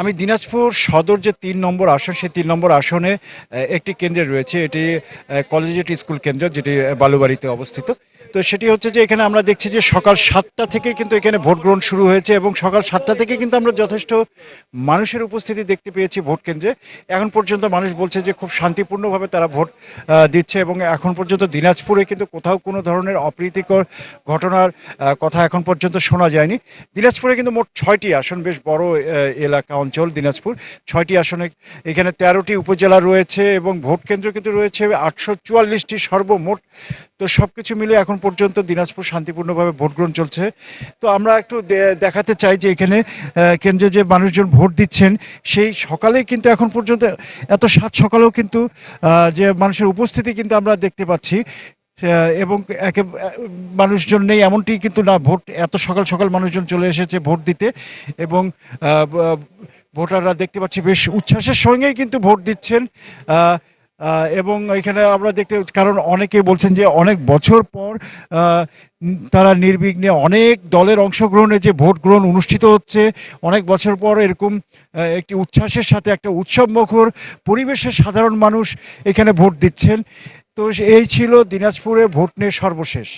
আমি দিনাজপুর সদর যে ৩ নম্বর আসন, সেই ৩ নম্বর আসনে একটি কেন্দ্রে রয়েছে। এটি কলেজিয়েট স্কুল কেন্দ্র, যেটি বালুবাড়িতে অবস্থিত। তো সেটি হচ্ছে যে এখানে আমরা দেখছি যে সকাল ৭টা থেকে কিন্তু এখানে ভোট গ্রহণ শুরু হয়েছে এবং সকাল ৭টা থেকে কিন্তু আমরা যথেষ্ট মানুষের উপস্থিতি দেখতে পেয়েছি ভোট কেন্দ্রে। এখন পর্যন্ত মানুষ বলছে যে খুব শান্তিপূর্ণভাবে তারা ভোট দিচ্ছে এবং এখন পর্যন্ত দিনাজপুরে কিন্তু কোথাও কোনো ধরনের অপ্রীতিকর ঘটনার কথা এখন পর্যন্ত শোনা যায়নি। দিনাজপুরে কিন্তু মোট ৬টি আসন, বেশ বড় এলাকা অঞ্চল দিনাজপুর। ৬টি আসনে এখানে ১৩টি উপজেলা রয়েছে এবং ভোট কেন্দ্র কিন্তু রয়েছে ৮৪৪টি সর্বমোট। তো সব কিছু মিলে এখন পর্যন্ত দিনাজপুর শান্তিপূর্ণভাবে ভোট গ্রহণ চলছে। তো আমরা একটু দেখাতে চাই যে এখানে কেন্দ্রে যে মানুষজন ভোট দিচ্ছেন, সেই সকালেই কিন্তু এখন পর্যন্ত এত সাত সকালেও কিন্তু যে মানুষের উপস্থিতি কিন্তু আমরা দেখতে পাচ্ছি। এবং একে মানুষজন নেই এমনটি কিন্তু না, ভোট এত সকাল সকাল মানুষজন চলে এসেছে ভোট দিতে এবং ভোটাররা দেখতে পাচ্ছি বেশ উচ্ছ্বাসের সঙ্গেই কিন্তু ভোট দিচ্ছেন। এবং এখানে আমরা দেখতে, কারণ অনেকে বলছেন যে অনেক বছর পর তারা নির্বিঘ্নে অনেক দলের অংশগ্রহণে যে ভোট গ্রহণ অনুষ্ঠিত হচ্ছে, অনেক বছর পর এরকম একটি উচ্ছ্বাসের সাথে একটা উৎসবমুখর পরিবেশে সাধারণ মানুষ এখানে ভোট দিচ্ছেন। তো এই ছিল দিনাজপুরে ভোট নিয়ে সর্বশেষ।